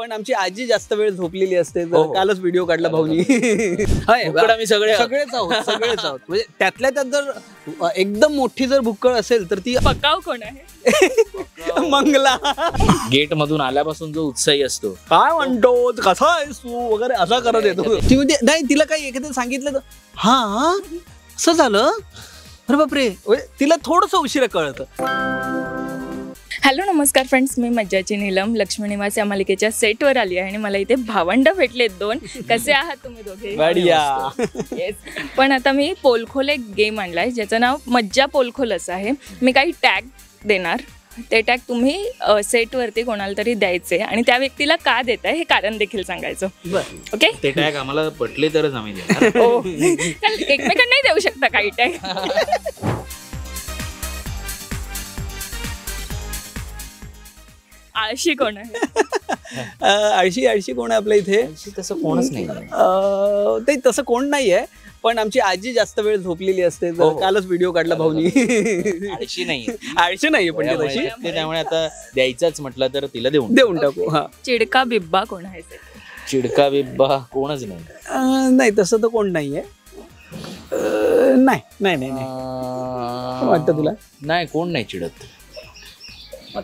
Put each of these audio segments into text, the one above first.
पण आमची आजी जास्त वेळ झोपलेली असते. कालच व्हिडिओ काढला भाऊनी. आम्ही सगळेच आहोत. म्हणजे त्यातल्या त्यात जर एकदम मोठी जर भुक्कड असेल तर ती पकाव कोण आहे? मंगला. गेट मधून आल्यापासून जो उत्साही असतो, काय म्हणतो, कसा आहेस तू वगैरे असा करत येतो. ती म्हणजे नाही, तिला काही एखादं सांगितलं तर हा असं झालं, अरे बापरे. तिला थोडंसं उशिरा कळतं. हॅलो नमस्कार फ्रेंड्स, मी मज्जाची नीलम लक्ष्मी निवास या मालिकेच्या सेटवर आली आहे आणि मला इथे भावंड भेटलेत दोन. कसे आहात तुम्ही दोघे? बढिया. येस. पण आता मी पोलखोल एक गेम आणलाय ज्याचं नाव मज्जा पोलखोल असं आहे. मी काही टॅग देणार, ते टॅग तुम्ही सेटवरती कोणाला तरी द्यायचे आणि त्या व्यक्तीला का देत आहे हे कारण देखील सांगायचं. ओके, ते टॅग आम्हाला पटले तरच आम्ही देणार. एकमेकांना नाही देऊ शकता काही टॅग. आळशी कोण आहे? आळशी कोण आहे आपल्या इथे? तसं कोणच नाही. ते तसं कोण नाहीये, पण आमची आजी जास्त वेळ झोपलेली असते. कालच व्हिडिओ काढला भाऊनी. आळशी नाहीये पण तशी, त्यामुळे आता द्यायचाच म्हटलं तर तिला देऊन टाकू. हा. चिडका बिब्बा कोण आहे? चिडका बिब्बा कोणच नाही. नाही तसं तर कोण नाहीये. नाही वाटतं तुला? नाही, कोण नाही चिडत.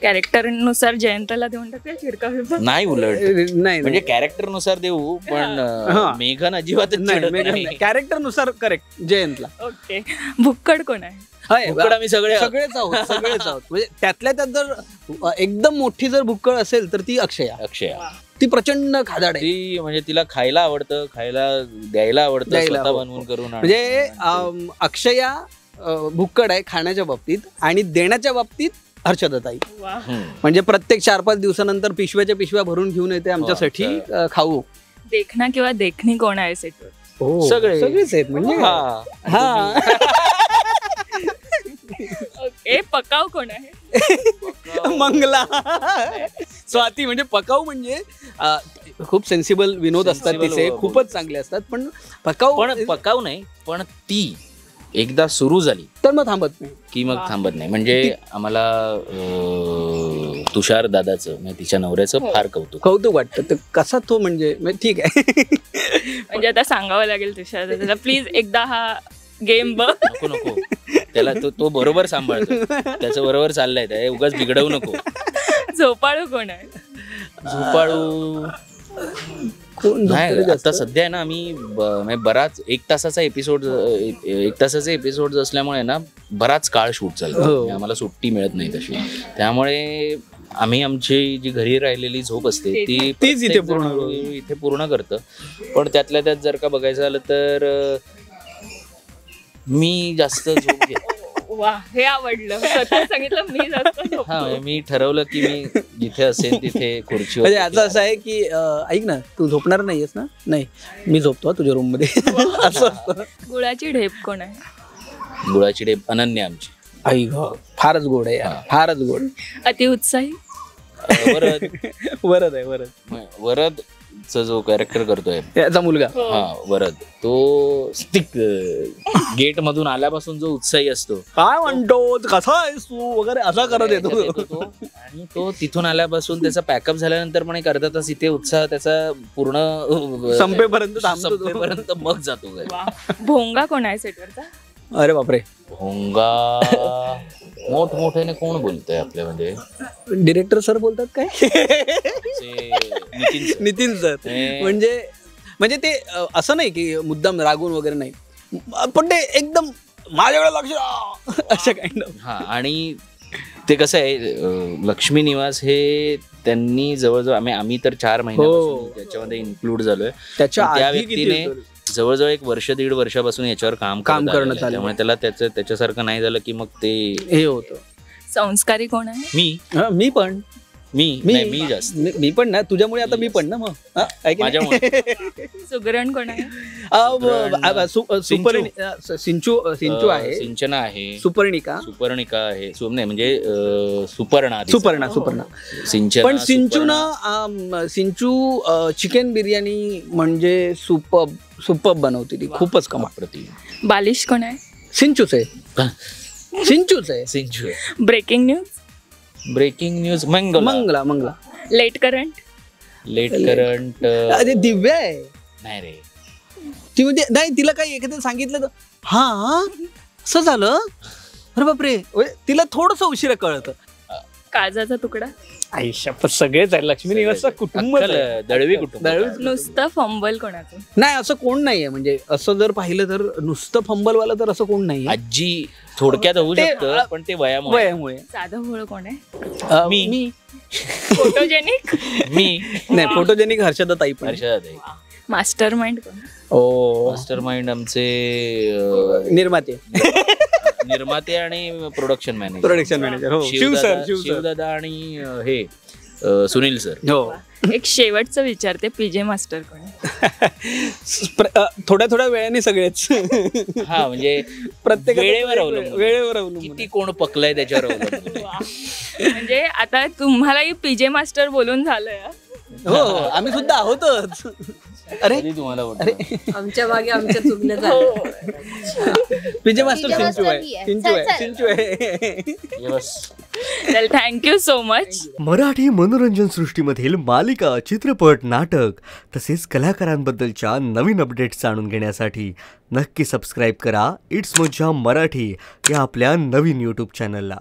कॅरेक्टर नुसार जयंतला देऊन टाकूया चिडका बिब्बा. नाही, उलट नाही म्हणजे कॅरेक्टर नुसार देऊ, पण मेघन अजिबातच नाही. कॅरेक्टर नुसार करेक्ट जयंतला. ओके, भुक्कड कोण आहे? आम्ही सगळेच आहोत. म्हणजे त्यातल्या त्यात जर एकदम मोठी जर भुक्कड असेल तर ती अक्षया. ती प्रचंड खादाड आहे. ती म्हणजे तिला खायला आवडतं, खायला द्यायला आवडतं, स्वतः बनवून करून. म्हणजे अक्षया भुक्कड आहे खाण्याच्या बाबतीत, आणि देण्याच्या बाबतीत हर्षदाताई. म्हणजे प्रत्येक 4-5 दिवसानंतर पिशव्या भरून घेऊन येते आमच्यासाठी खाऊ. देखना किंवा देखणी कोण आहे सेटवर? सगळेच आहेत म्हणजे. ओके, पकाव कोण आहे? मंगला. स्वाती. म्हणजे पकाऊ म्हणजे खूप सेन्सिबल विनोद असतात तिचे, खूपच चांगले असतात. पण पकाऊ नाही, पण ती एकदा सुरू झाली तर मग थांबत नाही, की मग थांबत नाही. म्हणजे आम्हाला तुषार दादाचं म्हणजे तिच्या नवऱ्याचं फार कौतुक वाटतं. तर कसा तो म्हणजे ठीक आहे. म्हणजे आता सांगावं लागेल तुषार दादाला, प्लीज एकदा हा गेम बघ. नको त्याला, तो बरोबर सांभाळतो, त्याचं बरोबर चाललंय, त्या उगाच बिघडवू नको. झोपाळू कोण आहे? झोपाळू नाही. आता सध्या आहे ना, आम्ही बराच 1 तासाचा एपिसोड असल्यामुळे ना बराच काळ शूट चालतो. आम्हाला सुट्टी मिळत नाही तशी. त्यामुळे आम्ही आमची जी घरी राहिलेली झोप असते तीच इथे पूर्ण करतं. पण त्यातल्या त्यात जर का बघायचं झालं तर मी जास्त झोप घेतो. वा, हे आवडलं. सांगितलं मी जास्त. मी ठरवलं की मी जिथे असेल तिथे खुर्ची. म्हणजे आता असं आहे की ऐक ना, तू झोपणार नाहीयेस ना? नाही, मी झोपतो तुझ्या रूम मध्ये. असं. गुळाची ढेप कोण आहे? गुळाची ढेप अनन्या आमची. आई ग, फारच गोड आहे, फारच गोड. अति उत्साही वरद जो कॅरेक्टर करतोय त्याचा मुलगा, वरद, तो गेट मधून आल्यापासून जो उत्साही असतो, काय म्हणतो, कसा आहेस तू वगैरे असा करत येतो. आणि तो तिथून आल्यापासून त्याचा पॅकअप झाल्यानंतर पण एक अर्धा तास इथे उत्साह त्याचा पूर्ण संपेपर्यंत मग जातो. भोंगा कोण आहे सेटवरचा? अरे बापरे, भोंगा मोठमोठ्याने कोण बोलतोय आपल्यामध्ये? डिरेक्टर सर बोलतात काय? नितीन सर. म्हणजे ते असं नाही की मुद्दाम रागून वगैरे नाही, पण ते एकदम माझ्याकडे लक्ष असं काइंड ऑफ. आणि ते कसं आहे, लक्ष्मी निवास हे त्यांनी जवळजवळ आम्ही तर 4 महिन्यापासून त्याच्यामध्ये इन्क्लूड झालोय. त्या व्यक्तीने जवळजवळ 1-1.5 वर्षापासून याच्यावर काम करणं चालू. त्यामुळे त्याला त्याच्यासारखं नाही झालं की मग ते हे होतं. संस्कारी कोण आहे? मी पण मी जास्त मी पण ना, तुझ्यामुळे आता मी पण ना. मग सुगरण कोण आहे? सिंचू आहे, सिंचना आहे, सुपर्णिका आहे, नाही म्हणजे सुपर्णा. पण सिंचू चिकन बिर्याणी म्हणजे सुपर्ब बनवते ती, खूपच कमाल. बालिश कोण आहे? सिंचूच आहे. Breaking news Mangala. Late current late current अरे दिव्या आहे नाही रे. ती म्हणजे नाही तिला काही एखादं सांगितलं तर हा असं झालं अरे बापरे तिला थोडस उशिरा कळतं. काळजाचा तुकडा आयुष्यात सगळेच आहे लक्ष्मी निवासचं कुटुंब दळवी कुटुंब. नुसतं फंबल कोणाचं नाही असं कोण नाहीये म्हणजे असं जर पाहिलं तर नुसतं फंबलवाला तर असं कोण नाहीये. आजी थोडक्यात होऊ शकतं पण ते वयामुळे. साधं भोळ कोण आहे? मी फोटोजेनिक मी नाही फोटोजेनिक हर्षदाताई पण. हर्षदाताई. मास्टर माइंड कोण? मास्टर माइंड आमचे निर्माते आणि प्रोडक्शन मॅनेजर हो शिवदादा आणि हे सुनील सर. हो एक शेवटचं विचारते, पीजे मास्टर कोण? थोड्या थोड्या वेळाने सगळेच. हा म्हणजे प्रत्येक वेळेवर अवलंबून किती कोण पकलाय त्याच्यावर अवलंबून. म्हणजे आता तुम्हालाही पीजे मास्टर बोलून झालंय. हो आम्ही सुद्धा आहोतच. अरे तुम्हाला आमच्या मागे आमच्या चुकल्या पीजे मास्टर सिंचू आहे. चल थँक्यू सो मच. मराठी मनोरंजन सृष्टीमधील मालिका, चित्रपट, नाटक तसेच कलाकारांबद्दलच्या नवीन अपडेट्स जाणून घेण्यासाठी नक्की सबस्क्राईब करा इट्स मज्जा मराठी या आपल्या नवीन यूट्यूब चॅनलला.